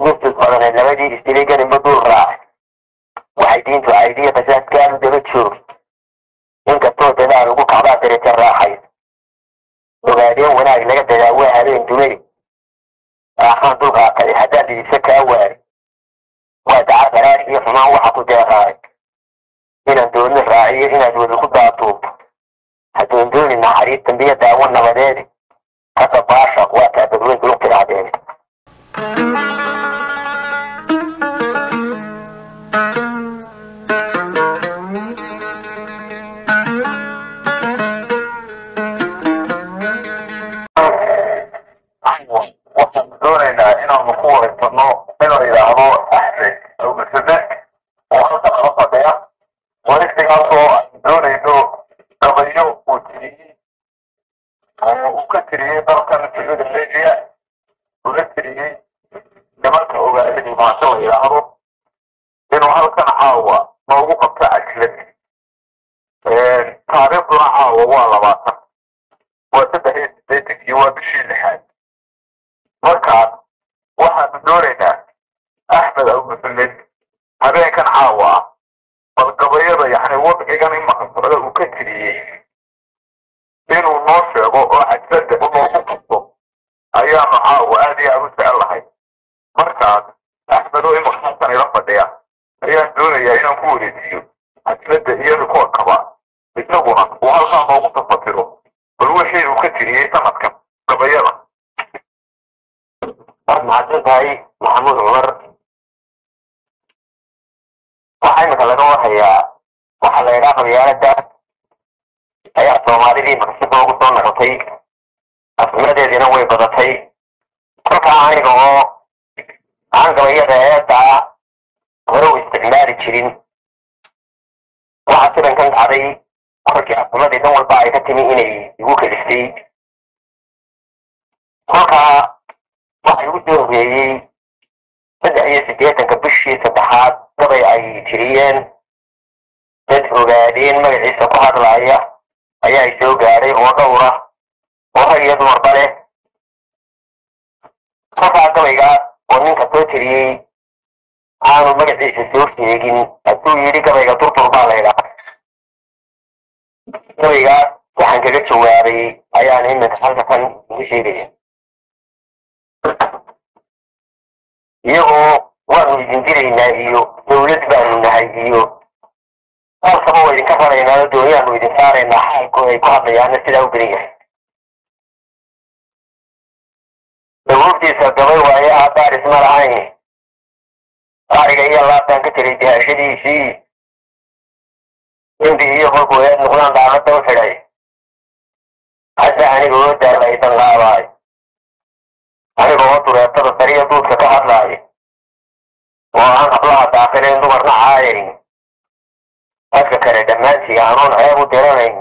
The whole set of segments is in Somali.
نفس القرن اللي استلقى المدور راح وحيدين تو عيدية فساد كانوا دبتشور إنك الطوط لا لقوك عبات ريت الراحي وبعدين وناك لقد تداوي هذين دولي أخان دوك عقلي حداد يسكى أول وتعرف رأيك يفهمه وحقو داخلك هنا دون الراعية هنا دون الخطة طوب حتى دون النحريب تنبيه داونا ودادي حتى باشق وقتها بدون قلوب العدالي وصدورنا هنا مقوة الصنوع هنا إلى عضو أحسن أو بسبك وخطة خطة بيا ونكتك أصو دون يدو قضيو وتريه وكتريه بركة السجود الليجية ونكتريه لمركة أغالي ما سوى إلى عضو إنه هلكا عاوة موقوفة بتاعك لك تاريخ عاوة والله باطا وتبهي بيتك يوا بشي لحد مركز waxaan doonaynaa axmed abubakar habeenkan caawa balgabayada yani wadcigan in maqanfurada uu ka tiriyey inuu noo sheego oo xajsada unoogu qabto ayaanu caawa aad iyo aad u jecel lahay markaas axmed oo imaqaantan ila fadhiya ayaan doonayaa inaan ku wareejiyo xajsada iyo rikoorkaba isaguna uu halkaa noogu tafatiro bal wixii uu ka tiriyey sanadkan gabayada معدل هاي محمود عمر وحين كلامه هي وحلا يراقب يارده هي الصومالي مكسبه وقصون نقطي أسمد يدينوي بدتي كل كائن هو عن قوية هيدا غير استعمار الشرين وحسب إن كان علي كل أسمد يدور بعيدة تمي إني يوكل استي كل waxay u doogeeyey 83 bishii saddexaad gabay ay jiriyeen dad ogaadeen magaciisa ku hadlaya ayaa soo gaaray oo dhowra oo hay'ad marba leh qofka gabayga oo ninka soo tiriyey aanu magaciisa soo sheegin hadduu yidhi gabayga turtur baa la yidhaahdaa gabayga waxaan kaga jawaabay ayaan iminka halkan ugu sheegaya iyagoo waanu idin diraynaa iyo dawlad baanu nahay iyo halkaba waa idinka raraynaa dooniyaanu idin saaraynaa xaalku ay ku hadlayaana sidaa u badan yahay dawoobtiisa gabay waaye haddaar isma lahayn qaariga iyo laabtaan ka jiray dihashadiisii dembi iyo kolkuu eed noqdaan daaqada u xidhay hadda aniga oo daala idan laabaay aniga oo dureetada sariya duudka ka hadlaayo oo aan hablaha daaqileen dumarna caayayn dadka kale dhammaantii aanuun ceeb u diranayn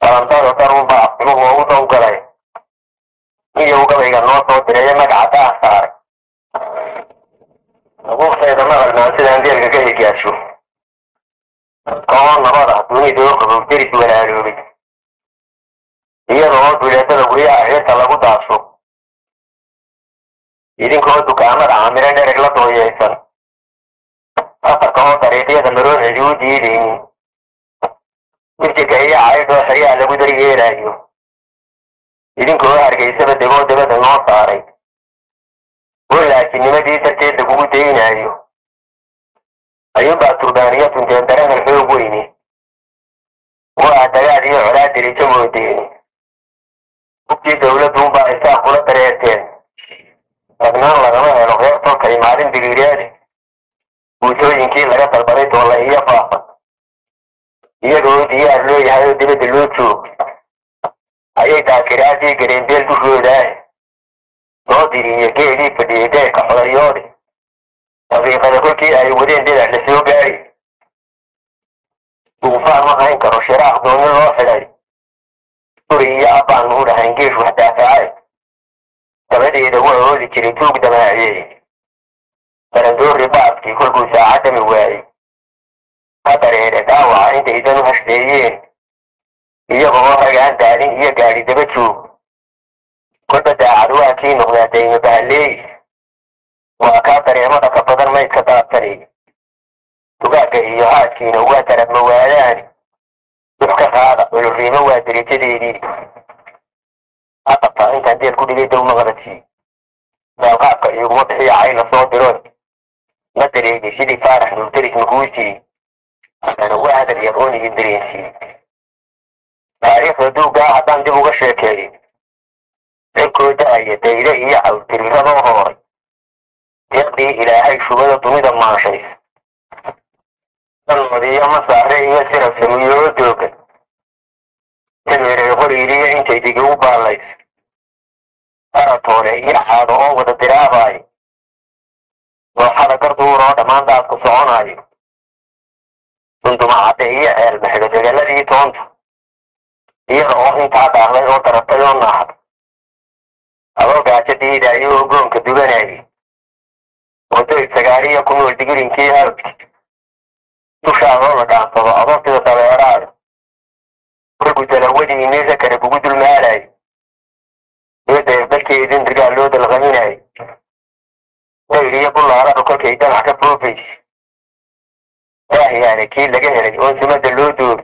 balantada darunba aftimuhu ugu dawgalay iyow gabayga noo soo direeya magaca daa saaray abuurtayda maqalnaan sidaan deelka ka higaasho koo nabada dunida oo qabow deris walaaloobay iyada oo duleetada guryaha xeerta lagu daasho idinkoo dukaamada camiran ereg la dooyeysan afarka oo dariiqyada maroonxidi u diidaynin wirjika iyo caydoo xeryaha lagu daryeelaayo idinkoo hargeysaba degoo dabada noo saaray oo laakinimadii darteed lagugu daynaayo ayuunbaa turbaaniyatun deendarahan xoog weyne oo ah dagaal iyo colaad dirijo moodeeni hubkii dawladduunbaa isaa kula dareerteen ragnaan lagama helo reer tolka iyo maalin biriireede guutooyinkii laga dalbaday doolla iyo faafan iyagoo diyaar loo yahay oo dibadda loo joogo ayay daakiraadii gareendeel dushoodaah soo diriiyo geelii fadhiyey deerka xodayoode daqiiqada kolkii ay wadeen dhinac la soo gaari duufaan ma hayn karo shiraaq dooni loo xidhay guri iyo abbaan muu dhahayn geesh wax daafacay dabadeeda waa oodi jiray tuug damaaciyey barandoori baadkii kolkuu saacadami waayey ka dareere dhaawaca intay idan u hashdeeyeen iyagoo ragaan daalin iyo gaadhi daba joog kolba daacad waa kii noqdaa dayma bahaleey dareemada ka badan maydka daabtani dugaagga iyo haadkiina waa darab mawaadaani dux ka qaada oloriimo waa derijadeedii aqabtaa intaan deel ku dhigay dow maqabadkii daalqaabka iguma bixiya cayna soo diroon ma dareegi sidii faarax nurdaris makuusii haddana waa hadal yaqoon idin dareensii taariikhda duuggaa haddaan dib uga sheekeeyo cirkooda aya dayre iyo cawtirirradoo hooray deeqdii ilaahay shubada dunida maashays dalmadiyo masaare iyo sirab samiyoo doogan dameerey qoriiriyo intay digi u baallays aratoole iyo caado oo wada diraabaayo dooxada garduuroo dhammaan daadku soconaayo dundumacadde iyo ceelmaxido degaladii toonta iyada oo intaa daaqday oo darabtay oo naaxday adoo gaajo diidaayo oo goonka duganaayo wadoy sagaariya ku nool digirinkii halki dushaadoo la dhaansado adoo sida dabeeraada korgu dalawadii meesha kale kugu dulmaalayo eedeer dalkeedin rigaal loo dalqaminayo dayriyo bullaalaha kolkay danac ka foofaysa waahiyaane kii laga helay oon sumada loo doobi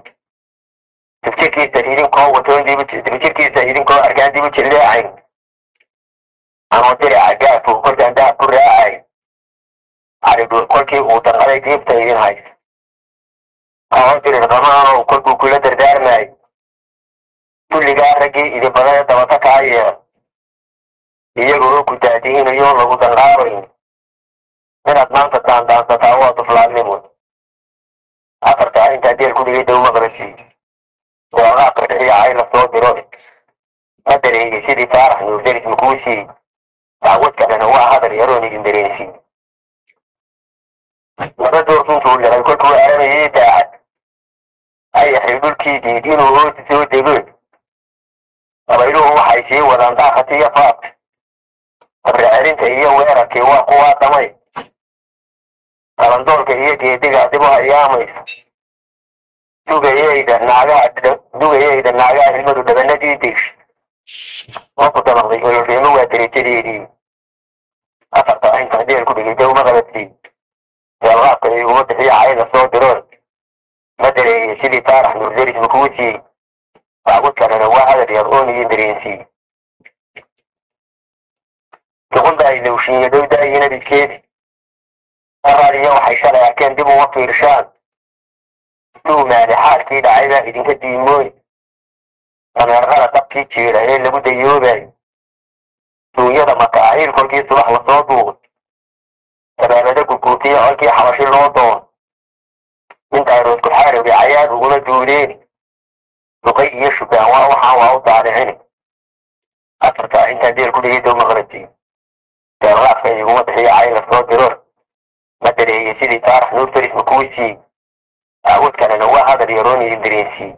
dibjirkiisa idinkoo arkaan dibu jilleecayn anoo dirica gaafo kolkaan daab ku raacay caridhuur kolkii uu darqaday diibta idin haysa ahoo dirir qamaanow kolkuu kula dardaarmaayo kulligaa raggii idin badane dabata kaa yeelo iyagoo ku daadiinayoon lagu danqaabayn inaad maanta daandaansataa waa duflaadnimood afartaa intaa deel ku dhigay dow maqrashii daalqaabka dhixiya cayla soo diro ma dareegi sidii faarax nuurdaris makuusii dacwad kalena waa hadal yaroon idin dareensii laba door runtuu liqay kolkuu aramayay daacad ayaxay dhulkii diid inuu hoosi soo dego dabayluhu waxay sii wadaan daaqatiyo faabka abrecelinta iyo weerarkii waa kuwaa dhamay qalandoolka iyo geediga dib u hayaamaysa dugayeyda naagaha ilmadu dhabanadii deesh oo ku dabaqday oloriimo waa derijadeedii afarta intaan deel ku dhigay dow maqabadkii daalqaabka iguma bixiya cayda soo diroon ma dareeyey sidii faarax nurdaris makuusii dacwad kalena waa hadal yaqoon idin dareensii duqunbaa ilowshiiyo dowdaayina bidkeedi araadiyo waxay shalay arkeen dib uma fiirshaan duumaane xaalkii dhacaybaa idinka diimooy dameerqada dabkii jiira ee lagu dayoobayo duunyada makaahiil kolkii subax lasoo duuqay dabaabada gurguutiyo colkii xabashi loo doon intayrood ku xaarowday cayaad uguna duuleeni duqay iyo shubaan waa waxaan waa u daadicini afartaa intaan deel ku dhigay dow maqrabtii daalqaabka iguma bixiya cayla soo diroon ma dareeyey sidii faarax nuurdaris makuusii dacwad kalena waa hadal yaroon idin dareensii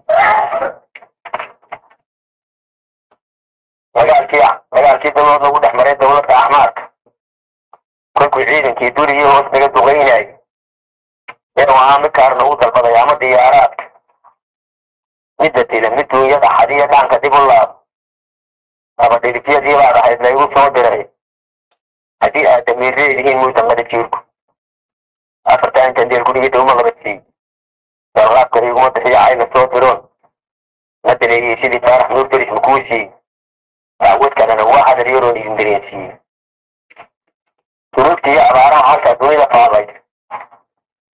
dagaalkii dalood lagu dhex maray dowladda axmaarka kolkuu ciidankii durigii hoos naga duqaynayo inuu ahaa mid kaarna u dalbaday ama diyaaraadka midda dila mid duunyada xadiyo dhaanka dib u laabo aba dhirifyadii baad ahayd laygu soo diray haddii aad damiir leedihiin muydan qadajiirku afartaa intaan deel ku dhigay dow maqabadkii daalqaabka iguma bixiya cayla soo diroon ma dareeyey sidii faarax nuurdaris makuusii dacwad kalena waa hadal yaroon idin dareensii dunuubtiiyo abaaraha halkaa dunida faaday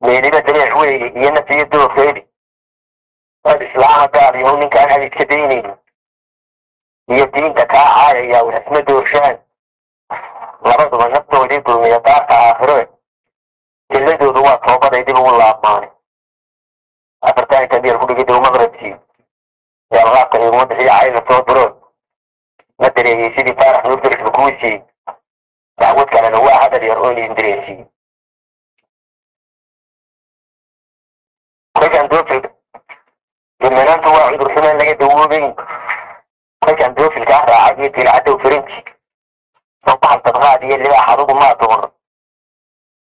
meeliba dareex weeye iyo nafiyo doofeedi dad islaama gaal yahow ninkaan hadidka daynaynin iyo diinta kaa caayaya waxisma doorshaan labaduba naftoodii dulmiya daarta aakhiree dilladoodu waa toobaday dib ugu laabmaanay afartaa intaan deel ku dhigay dow maqrabkii daalqaabka iguma bixiya cayla soo diroon ma dareeyey sidii faarax nuurdaris makuusii dacwad kalena waa hadal yaroon idin dareensii kolkaan doofilka dimanaantu waa cudur xumaan laga dawoobayn kolkaan doofilkaa raacay iyo dilcadow farinji soo baxal dadqaad iyo libaax adugu maa doono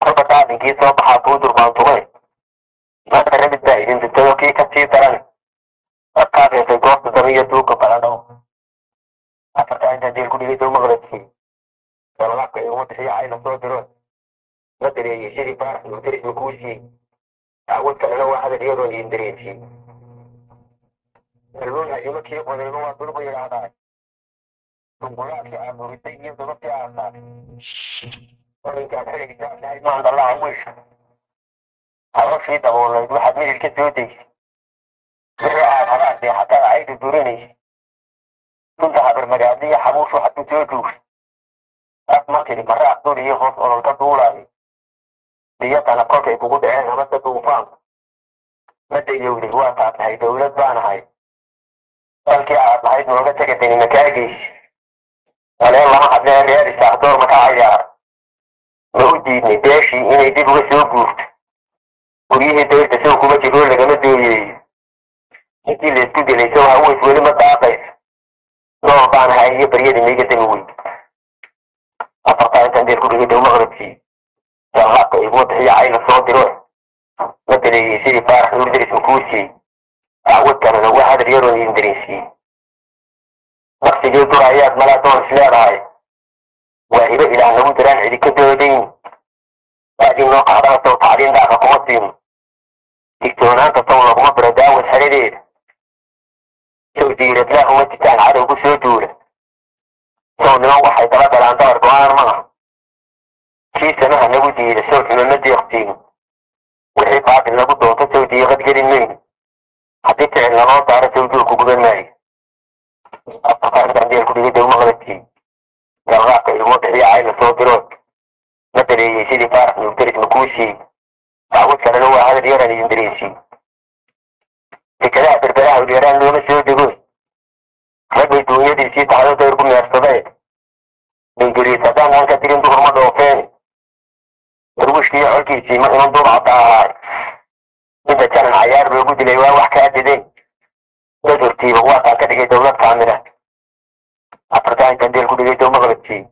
kolka daadinkii soo baxaa kuu durbaantumay maanta rabid baa idin dintayoo kii ka sii daran dadkaa reefay goobta damiyo duuga baladhow afartaa intaan deel ku dhigay dow maqrabkii daalqaabka iguma bixiya cayla soo diroon مثل يشتري بارح وترك مكوسي أقول كأنه واحد اليورو يندريسي اللون يمك يقول إنه ضرب يلعب ثم يأتي أمر الدين يضرب في آخر وإن كان حرق ما عند الله عموش عرف في دولة واحد من الكتوتي بالرعاة مراتي حتى عيد الدوريني كنت حبر مجادية حبوش وحتى توتوش أسمعتي مرات دوري يخص أولوكا دولاري ديتنا قوكي بقود عينها مدى دوفان مدى يولي واتعب هاي دولة بان هاي قالكي عاد هاي نوغة تكتيني مكاجيش ولا الله ما حبنا الريال الساعدور مكاعيار نوديني داشي إني دي بغسوقوت وريه دول تسوقوا مجرور لغا مدويي نتي اللي استودي اللي سوها هو ولي مطاقيس نوع بان هاي بريد ميجا تنوي أفرطان تندير كل هيدا ومغرب فيه جلغاق يبوت هي عين الصوت روح مثل يسيري فارح ويدرس مكوسي أعود كان أنا واحد ريال يندرسي نفسي جيب رأيات ملا دون سلاب هاي واهبة إلى أنه دران عدي كدودين بعدين نوقع راسه وتعليم داخل قوتهم دكتوران تطور مبرة داوة حريرين شو ديرت له وانتتان عدو بسو دولة سو نوح حيطرات الان دار دوار معه كي سنها نبو ديرة سوت من المدي اختين وحي بعد نبو دوطة سو دي غد قرين مني حتى تعلن الله دارة سو دولكو قبل ماي أبقى عندي الكل يدو مغلتي جلغاق الموت هي عين صوت روك مثل يسيري فارح ويدرس مكوسي أعود كان هو هذا اليران يندريسي بكذا بربلاء واليران لو مسيو دقوي ربي الدنيا دي سيت على دوركم يا الصبايت بنجري سدان عن كثيرين دور مدى وفين دروش كي عركي سي ما ينظر عطاها انت كان عيار بوجود الأيوان وحكايات دي دور تيب واقع كده دولة كاملة أفرتان كان دير كل يدو مغربتي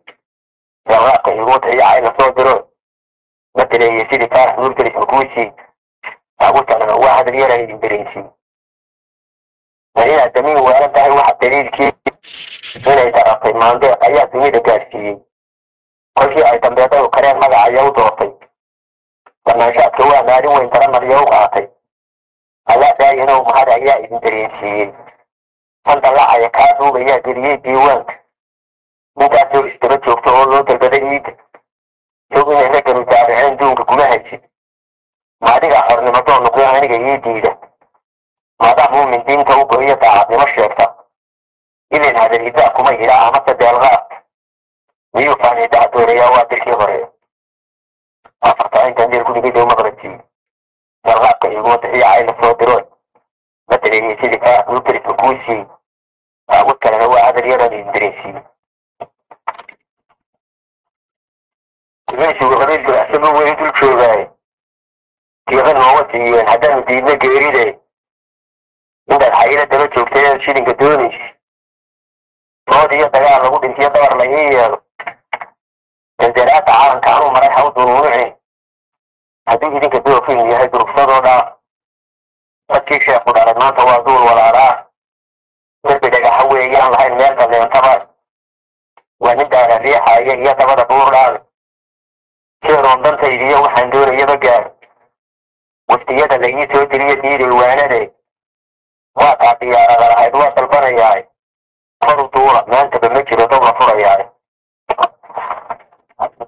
جلغاق الموت هي عين صوت روك مثل يسيري فارح ويدرس مكوسي أقول أنا واحد ريال يندريسي وهنا الدمين وأنا داعي واحد دليل كي هنا يترقي منطقة أي دمين كاسي كل شيء أيضا بيضا وكريم مقع يوضوطي وما شاءت هو مالي وإن ترى مريو قاطي ألا داعي هنا ومهار أي يندريسي فانت الله يكادو بيا دريه ديوانك انت أتو استبت شوفتو اللو تلبدأيد شوفين هناك المتابعين دونك كما هجي ما ديك أحر نمطون نقول هناك يديدة ما دعمو من دين توقعية تعب نمشيكتا إذن هذا الإداء كما إلى عمت بالغات ويوفان إداء دوريا وادركي غرية أفرطين تندير كل بيدو مغربتي بالغات يقول هي عين الصوترون مثل يسيري فارق ويدرس مكوسي أقول كان هو هذا اليران يندريسي ماشي وغريب بالأحسن هو يدرك شو غاية كيغن موتي هدان دينا قريدة عند الحقيقة دلو شوفتين شيرين قدونيش موت هي دقاء لغود انتي دور لهي الجرات عارن كانوا مريحة ودنوعي هدوك دي قدوه فين يهي درقصدو دا فكي شيخ ودارد ما توازول ولا راه نربي دقاء حوي ايان لحين ميلتا من انتبار ونبدأ الريحة هي تبدا دور لازم شهرون دانتا يديه وحان دور يبقى وفتيادا لأي سوترية ديري وانا واقع ديارة غرحيد واصل برياي فرو طولة ما انت بمجر دولة فرياي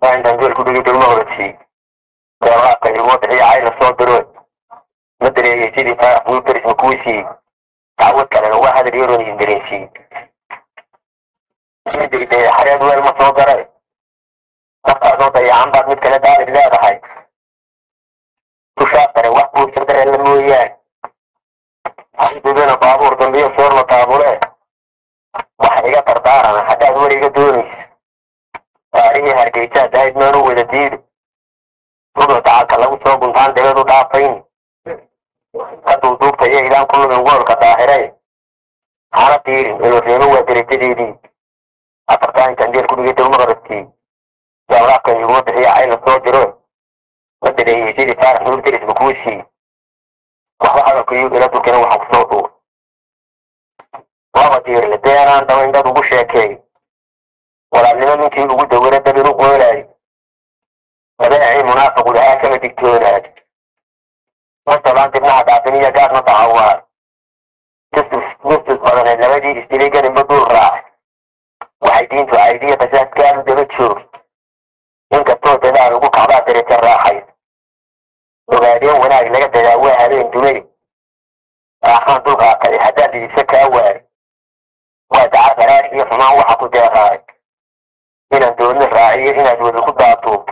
فاين دنجول كدو يدو المغربسي واقع يموت هي عين الصوت درود مدري يسيري فارح ويدرس مكوسي تعود كان واحد ريال يندريسي مدري دي حريد وين مصودري نفع صوت يا عم بعد متكلا داري لا رحي تشاطر وقت وشدر اللمويان حسبنا بابور دنبيه صورنا طابوله وحريقة تردارنا حتى أوليقة دونيس واريه هرقيتها دايد نانو ودتيد تدو تعالك لو صوب انتان دلدو دافين قدو دوب تيه إلان كل من قول كتاهرين حالا تيرين إلو تينو ودريتي دي أفرطان كندير كل يدو مغربتي جاوراك يقول هي عين الصوت جروي مدري يسيري فارح نودرس بكوشي وحوحا كيوب إلى دوكنا وحق صوتو وابا تيري لديانان دوين دادو ولا لما منكي يقول دورة دبيرو قولاي وداعي منافق لها كما دكتورات مثلا تبنى دافنية قاعد نتعوار نستس بدن النبدي استليقا نمدور راح وحيدين تعيدية فساد كانوا دمتشوف إنك الطوط لا نقوك عبات ريت الراحي وبعدين وناك لقد تداوها هذين دمي راحان دوغا قلي حتى اللي يسكى أول وتعرف رأيك يفهمه وحقو داغاك إن دون الرأي إن دون الخطة طوب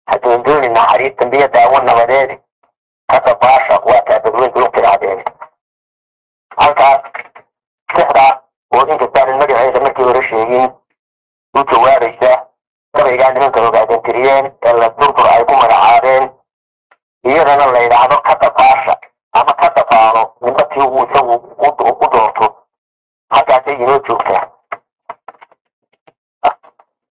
حتى دون النحريب تنبيه داونا وذلك حتى باشا وقتها بدون قلوب العدالة halkaas sixda oo inkastaan magaceeda markii hore sheegin u jawaabaysa gabaygaa nimanka hogaadantiriyeen ee la durdur ay ku magacaabeen iyadana la yidhaahdo qada